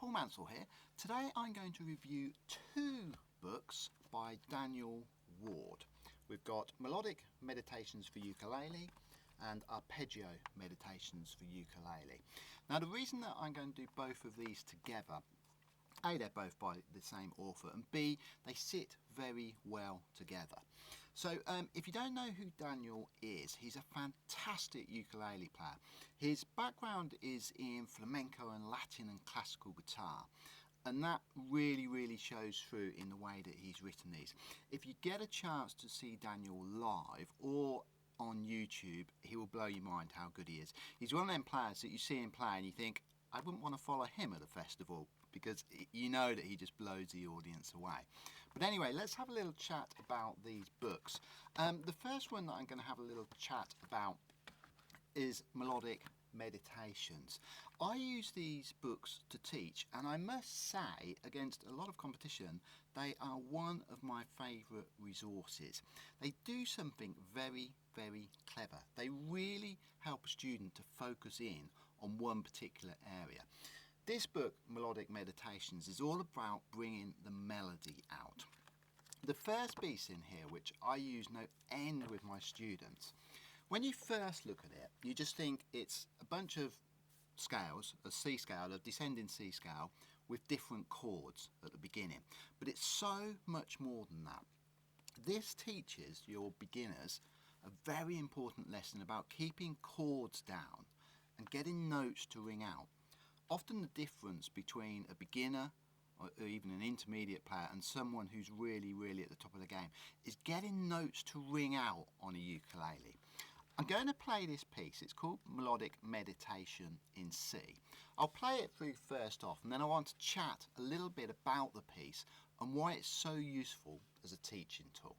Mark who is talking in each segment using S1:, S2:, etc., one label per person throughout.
S1: Paul Mansell here. Today I'm going to review two books by Daniel Ward. We've got Melodic Meditations for Ukulele and Arpeggio Meditations for Ukulele. Now the reason that I'm going to do both of these together, A, they're both by the same author, and B, they sit very well together. So if you don't know who Daniel is, he's a fantastic ukulele player. His background is in flamenco and Latin and classical guitar, and that really shows through in the way that he's written these. If you get a chance to see Daniel live or on YouTube, he will blow your mind how good he is. He's one of them players that you see him play and you think, I wouldn't want to follow him at a festival, because you know that he just blows the audience away. But anyway, let's have a little chat about these books. The first one that I'm going to have a little chat about is Melodic Meditations. I use these books to teach, and I must say, against a lot of competition, they are one of my favourite resources. They do something very clever. They really help a student to focus in on one particular area. This book, Melodic Meditations, is all about bringing the melody out. The first piece in here, which I use no end with my students, when you first look at it, you just think it's a bunch of scales, a C scale, a descending C scale, with different chords at the beginning. But it's so much more than that. This teaches your beginners a very important lesson about keeping chords down and getting notes to ring out. Often the difference between a beginner or even an intermediate player and someone who's really at the top of the game is getting notes to ring out on a ukulele. I'm going to play this piece. It's called Melodic Meditation in C. I'll play it through first off, and then I want to chat a little bit about the piece and why it's so useful as a teaching tool.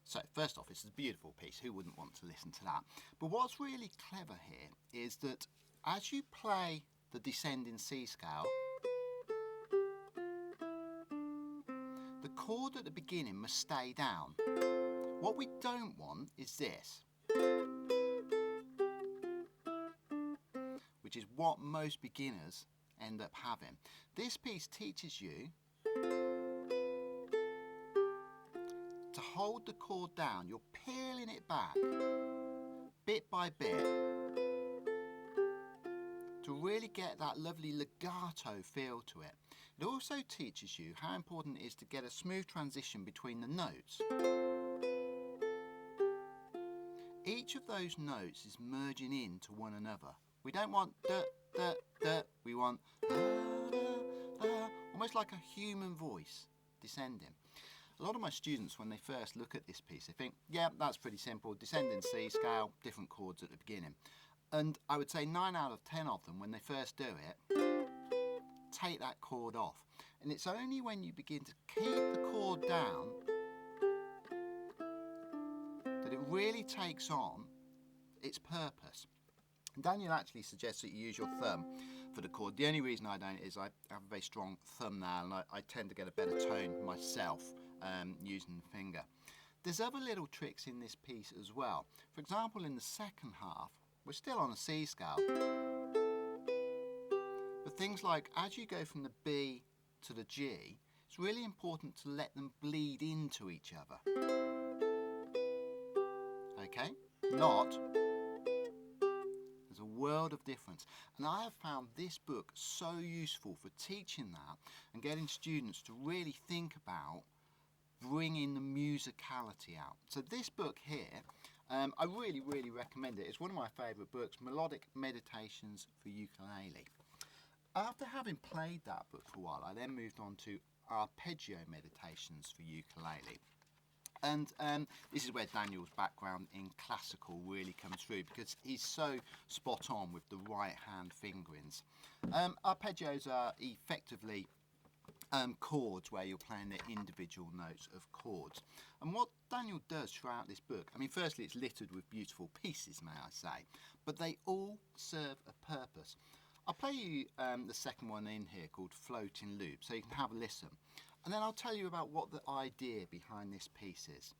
S1: So first off, it's a beautiful piece. Who wouldn't want to listen to that? But what's really clever here is that as you play the descending C scale, the chord at the beginning must stay down. What we don't want is this, which is what most beginners end up having. This piece teaches you to hold the chord down. You're peeling it back bit by bit to really get that lovely legato feel to it. It also teaches you how important it is to get a smooth transition between the notes. Each of those notes is merging into one another. We don't want da, da, da. We want da, da, da, almost like a human voice descending. A lot of my students, when they first look at this piece, they think, yeah, that's pretty simple, descending C scale, different chords at the beginning. And I would say 9 out of 10 of them, when they first do it, take that chord off. And it's only when you begin to keep the chord down that it really takes on its purpose. And Daniel actually suggests that you use your thumb for the chord. The only reason I don't is I have a very strong thumbnail, and I tend to get a better tone myself using the finger. There's other little tricks in this piece as well. For example, in the second half, we're still on a C scale. But things like, as you go from the B to the G, it's really important to let them bleed into each other. Okay? Not as a world of difference. And I have found this book so useful for teaching that and getting students to really think about bringing the musicality out. So this book here, I really, really recommend it. It's one of my favourite books, Melodic Meditations for Ukulele. After having played that book for a while, I then moved on to Arpeggio Meditations for Ukulele. And this is where Daniel's background in classical really comes through, because he's so spot on with the right hand fingerings. Arpeggios are effectively chords where you're playing the individual notes of chords. And what Daniel does throughout this book, I mean, firstly, it's littered with beautiful pieces, may I say, but they all serve a purpose. I'll play you the second one in here called Floating Loop, so you can have a listen. And then I'll tell you about what the idea behind this piece is.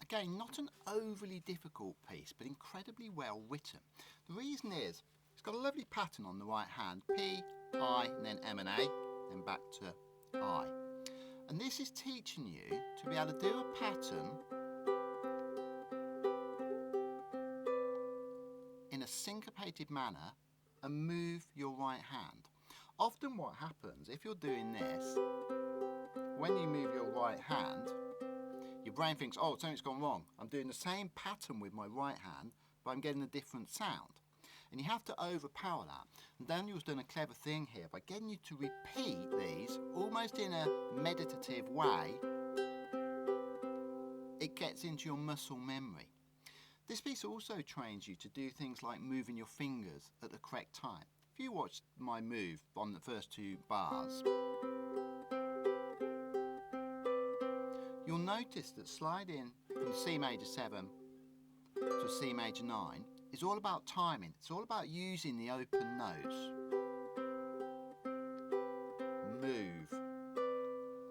S1: Again, not an overly difficult piece, but incredibly well written. The reason is, it's got a lovely pattern on the right hand, P, I, and then M and A, then back to I. And this is teaching you to be able to do a pattern in a syncopated manner and move your right hand. Often what happens, if you're doing this, when you move your right hand, your brain thinks, oh, something's gone wrong. I'm doing the same pattern with my right hand, but I'm getting a different sound. And you have to overpower that. And Daniel's done a clever thing here by getting you to repeat these almost in a meditative way. It gets into your muscle memory. This piece also trains you to do things like moving your fingers at the correct time. If you watch my move on the first two bars, you'll notice that sliding from C major 7 to C major 9 is all about timing. It's all about using the open notes. Move.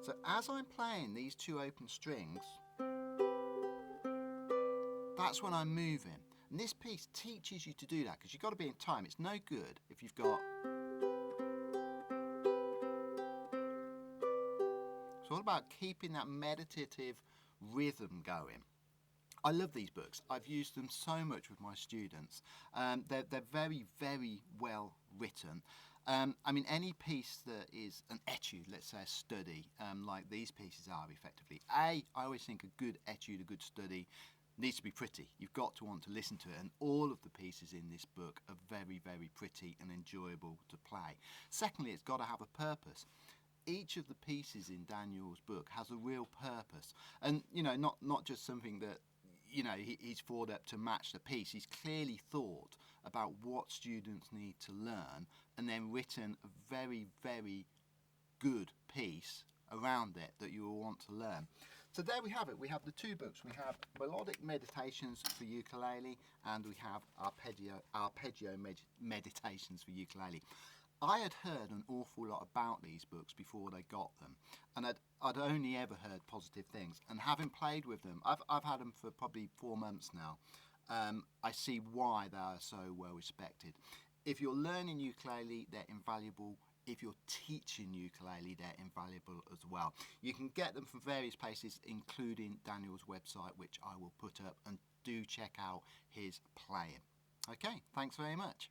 S1: So as I'm playing these two open strings, that's when I'm moving. And this piece teaches you to do that, because you've got to be in time. It's no good if you've got... It's all about keeping that meditative rhythm going. I love these books. I've used them so much with my students. They're very, very well written. I mean, any piece that is an etude, let's say a study, like these pieces are effectively. I always think a good etude, a good study, needs to be pretty. You've got to want to listen to it, and all of the pieces in this book are very, very pretty and enjoyable to play. Secondly, it's got to have a purpose. Each of the pieces in Daniel's book has a real purpose, and you know, not just something that, you know, he's thought up to match the piece. He's clearly thought about what students need to learn and then written a very, very good piece around it that you will want to learn. So there we have it. We have the two books. We have Melodic Meditations for Ukulele, and we have Arpeggio Meditations for Ukulele. I had heard an awful lot about these books before they got them, and I'd only ever heard positive things. And having played with them, I've had them for probably 4 months now. I see why they are so well respected. If you're learning ukulele, they're invaluable. If you're teaching ukulele, they're invaluable as well. You can get them from various places, including Daniel's website, which I will put up, and do check out his playing. Okay, thanks very much.